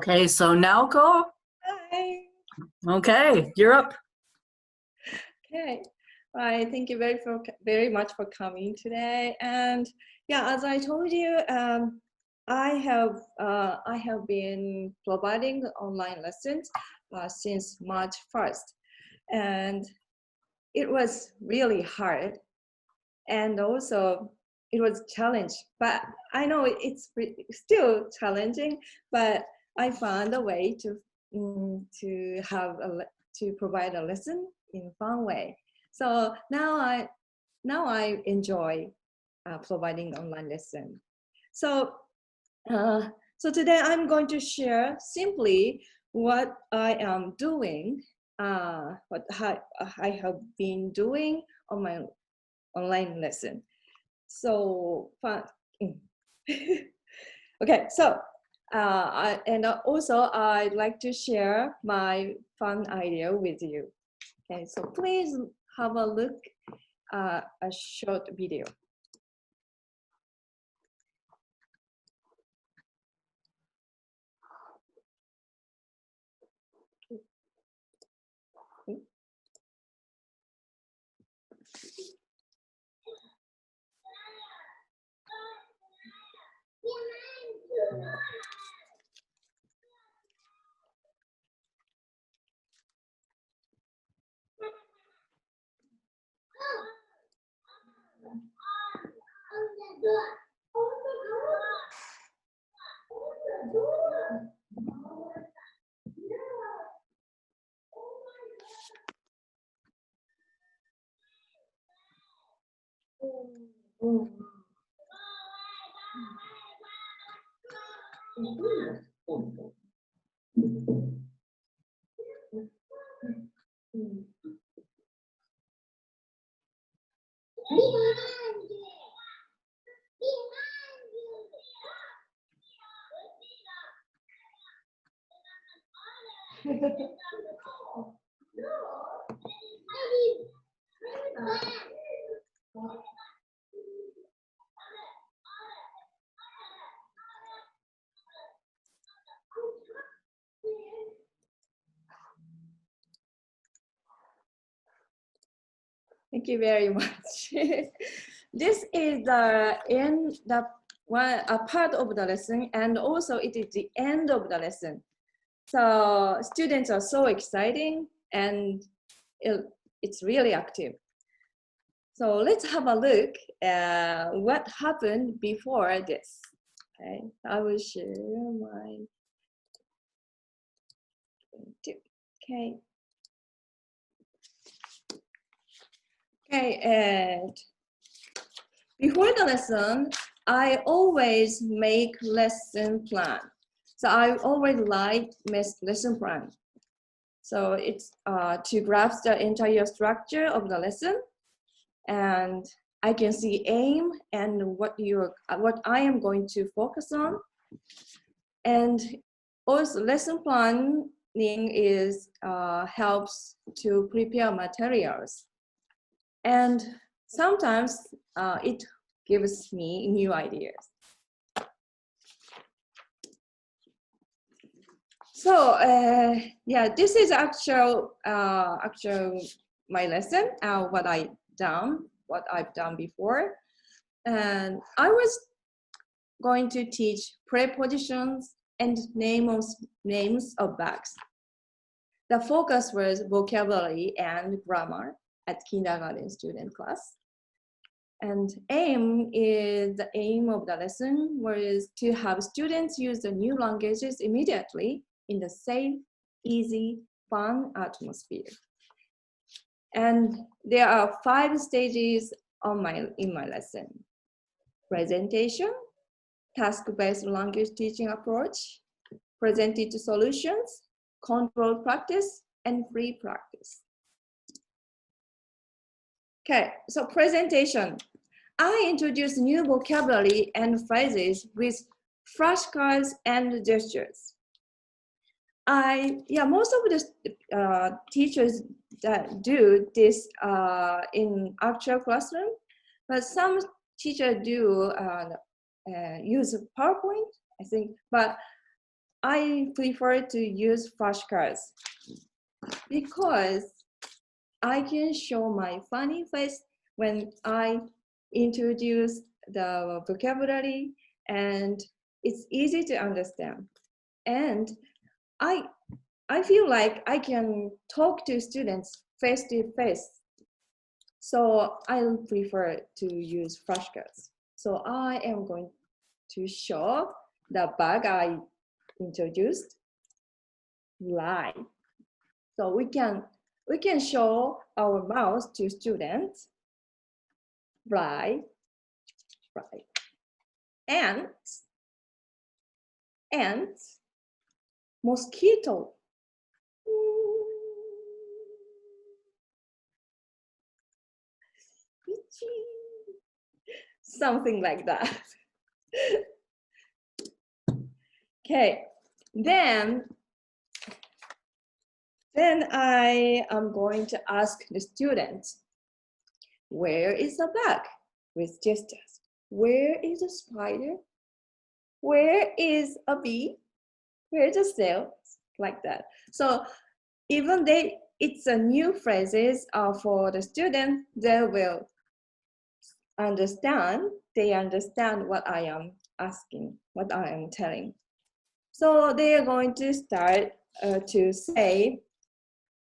Okay, so Naoko, Hi. okay, you're up. Okay. Right. Thank you very much for coming today. And yeah, as I told you, I have been providing online lessons since March 1st, and it was really hard, and also it was a challenge. But I know it's still challenging, but I found a way to provide a lesson in a fun way. So now I enjoy providing online lesson. So so today I'm going to share simply what I am doing, what I have been doing on my online lesson. So fun. Okay, so also I'd like to share my fun idea with you. Okay, so please have a look at a short video. Thank you very much. This is a part of the lesson, and also it is the end of the lesson. So students are so exciting, and it's really active. So let's have a look at what happened before this. Okay, I will share my. Okay. Okay, and before the lesson, I always make lesson plan. So I always write lesson plan. So it's to grasp the entire structure of the lesson, and I can see aim and what I am going to focus on. And also lesson planning is helps to prepare materials. And sometimes it gives me new ideas. So yeah, this is actual my lesson. What I've done before, and I was going to teach prepositions and names of bags. The focus was vocabulary and grammar at kindergarten student class. And the aim of the lesson was to have students use the new languages immediately in the safe, easy, fun atmosphere. And there are 5 stages in my lesson: presentation, task-based language teaching approach, presented solutions, controlled practice, and free practice. Okay, so presentation. I introduced new vocabulary and phrases with flashcards and gestures. Most of the teachers that do this in actual classroom, but some teachers do use PowerPoint, I think. But I prefer to use flashcards because I can show my funny face when I introduce the vocabulary, and it's easy to understand. And I feel like I can talk to students face to face. So I prefer to use flashcards. So I am going to show the bag I introduced live. So we can show our mouse to students. Right. Ants, mosquito. Something like that. Okay, then I am going to ask the students, where is the bag? With gestures. Where is a spider? Where is a bee? Where is a snail? Like that. So even it's a new phrases for the student, they will understand. They understand what I am asking, what I am telling. So they are going to start to say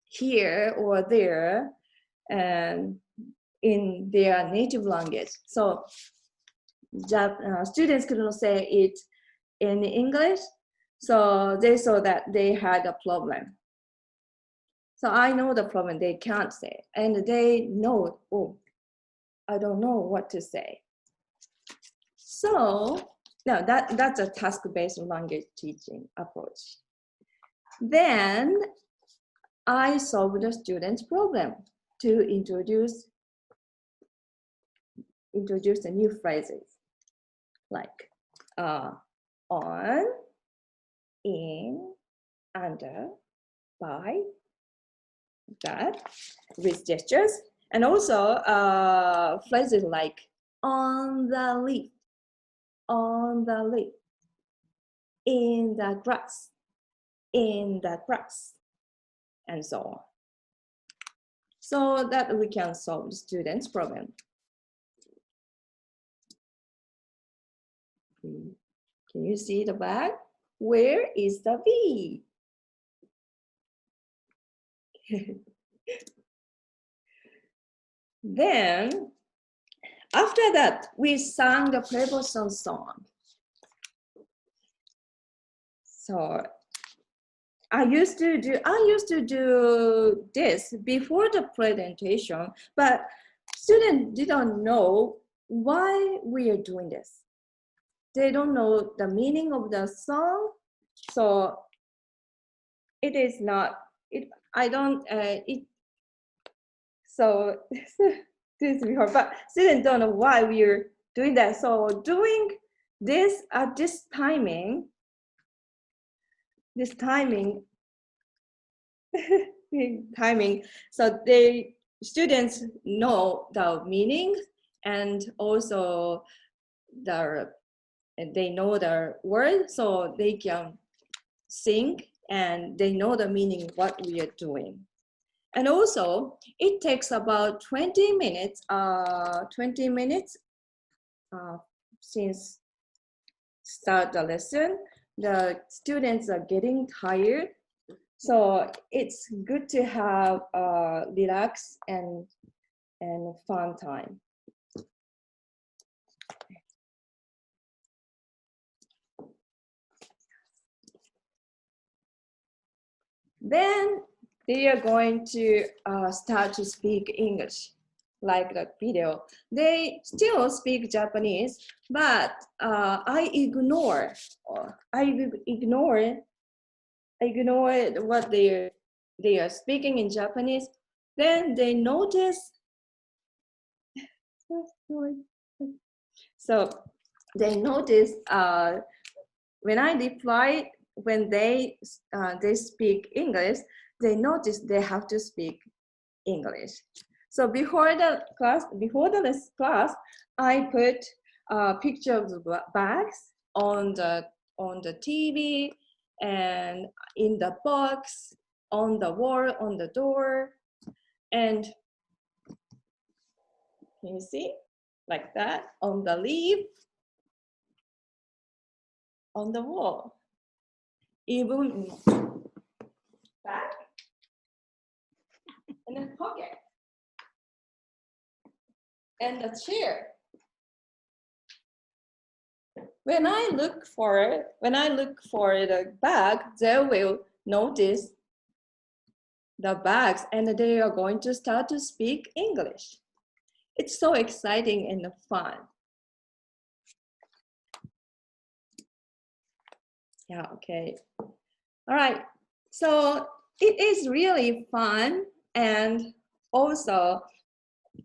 here or there and in their native language. So students couldn't say it in English, so they saw that they had a problem. So I know the problem, they can't say, and they know, oh, I don't know what to say. So no, that's a task-based language teaching approach. Then I solved the student's problem to introduce the new phrases like on, in, under, by, that, with gestures, and also phrases like on the leaf, in the grass, and so on. So that we can solve the student's problem. Can you see the bag? Where is the bee? Then, after that, we sang the preposition song. So I used to do this before the presentation, but students didn't know why we are doing this. They don't know the meaning of the song, so it is not. So this before, but students don't know why we're doing that. So doing this at this timing, so students know the meaning, and also they know the word, so they can sing and they know the meaning what we are doing. And also it takes about 20 minutes since start the lesson. The students are getting tired, so it's good to have relax and fun time. Then they are going to start to speak English, like the video. They still speak Japanese, but I ignore what they are speaking in Japanese. Then they notice. So they notice when I reply, when they speak English, they notice they have to speak English. So before the class, I put pictures of bags on the TV and in the box, on the wall, on the door, and can you see? Like that, on the leaf, on the wall, even in back, in the pocket, and the chair. When I look for the bag, they will notice the bags and they are going to start to speak English. It's so exciting and fun. Yeah, okay. All right, so it is really fun and also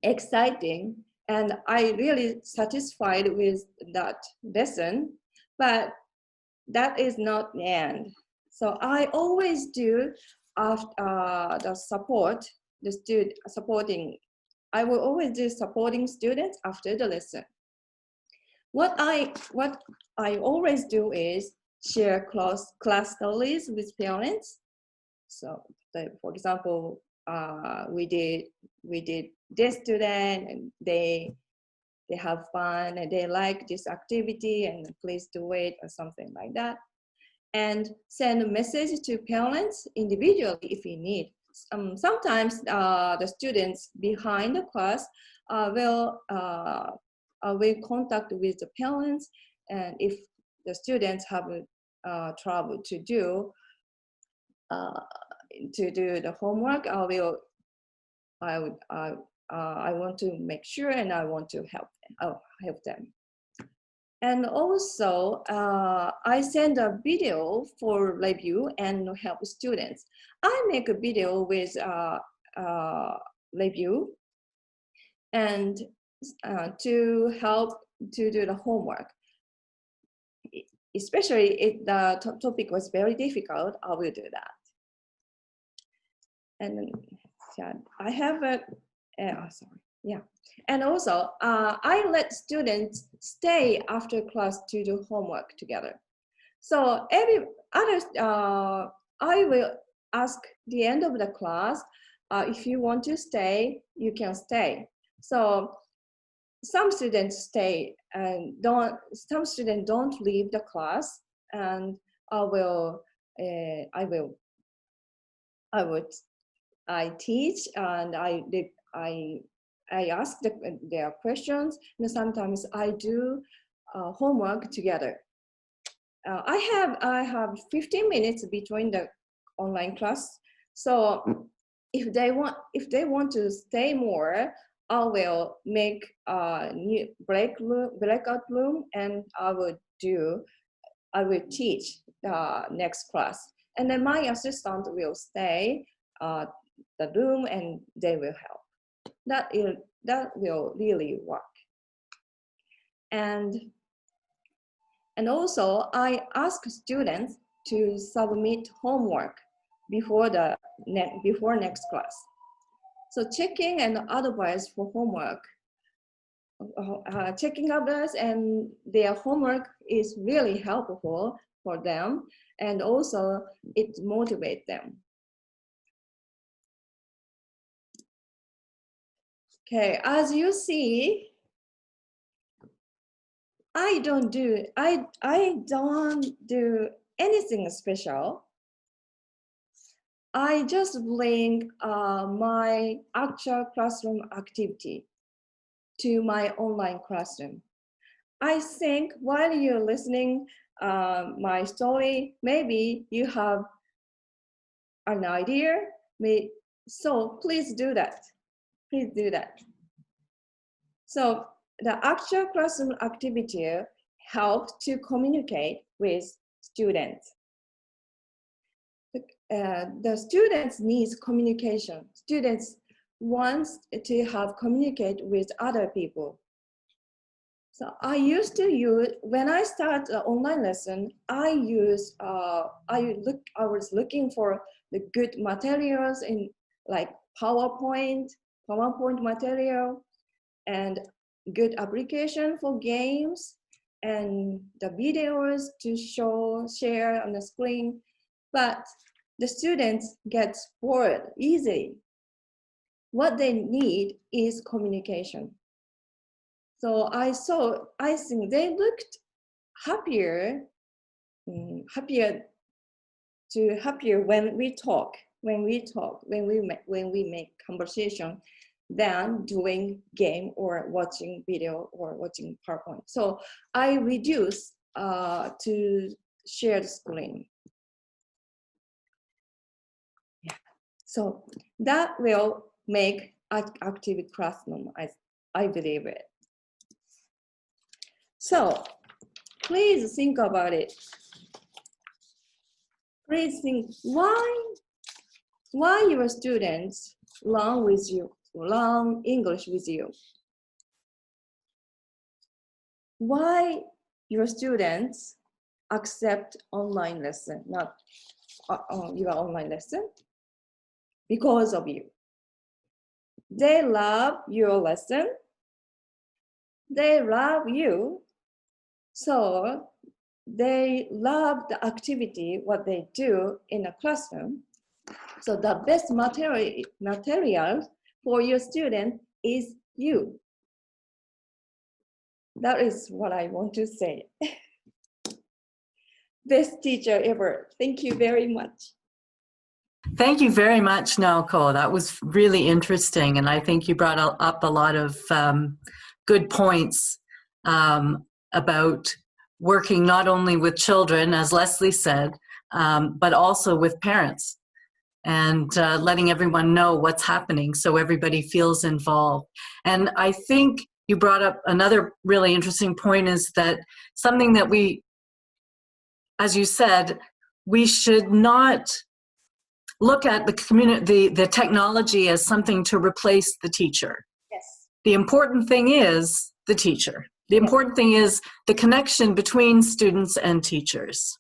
exciting, and I really satisfied with that lesson, but that is not the end. So I always do the support, the student supporting. I will always do supporting students after the lesson. What I always do is share class stories with parents. So, for example, we did this student, and they have fun and they like this activity, and please do it, or something like that. And send a message to parents individually if you need. Sometimes the students behind the class will contact with the parents, and if the students have trouble to do the homework, I want to make sure, and I want to help them. And also, I send a video for review and help students. I make a video with review and to help to do the homework. Especially if the topic was very difficult, I will do that. And yeah, I have a, sorry, yeah. And also, I let students stay after class to do homework together. So I will ask the end of the class, if you want to stay, you can stay. So some students stay and some students don't leave the class, and I teach, and I ask their questions, and sometimes I do homework together. I have 15 minutes between the online class, so if they want to stay more, I will make a new breakout room, and I will teach the next class, and then my assistant will stay the room, and they will help. That will really work. And also, I ask students to submit homework before next class. So checking and advice for homework, checking others and their homework is really helpful for them, and also it motivates them. Okay, as you see, I don't do anything special. I just bring my actual classroom activity to my online classroom. I think while you're listening my story, maybe you have an idea. So please do that. Please do that. So the actual classroom activity helped to communicate with students. The students need communication. Students want to have communicate with other people. So I used to use, when I start an online lesson, I was looking for the good materials in like PowerPoint material, and good application for games, and the videos to share on the screen, but the students get bored easily. What they need is communication. So I think they looked happier when we talk, when we make conversation, than doing game or watching video or watching PowerPoint. So I reduce to share the screen. Yeah. So that will make active classroom, I believe it. So please think about it. Please think why your students learn English with you. Why your students accept online lesson, not your online lesson? Because of you. They love your lesson. They love you. So they love the activity, what they do in a classroom. So the best material for your student is you. That is what I want to say. Best teacher ever. Thank you very much. Thank you very much, Naoko. That was really interesting, and I think you brought up a lot of good points about working not only with children, as Leslie said, but also with parents, and letting everyone know what's happening so everybody feels involved. And I think you brought up another really interesting point, is that something that we, as you said, we should not look at the technology as something to replace the teacher. Yes. The important thing is the teacher. The important thing is the connection between students and teachers.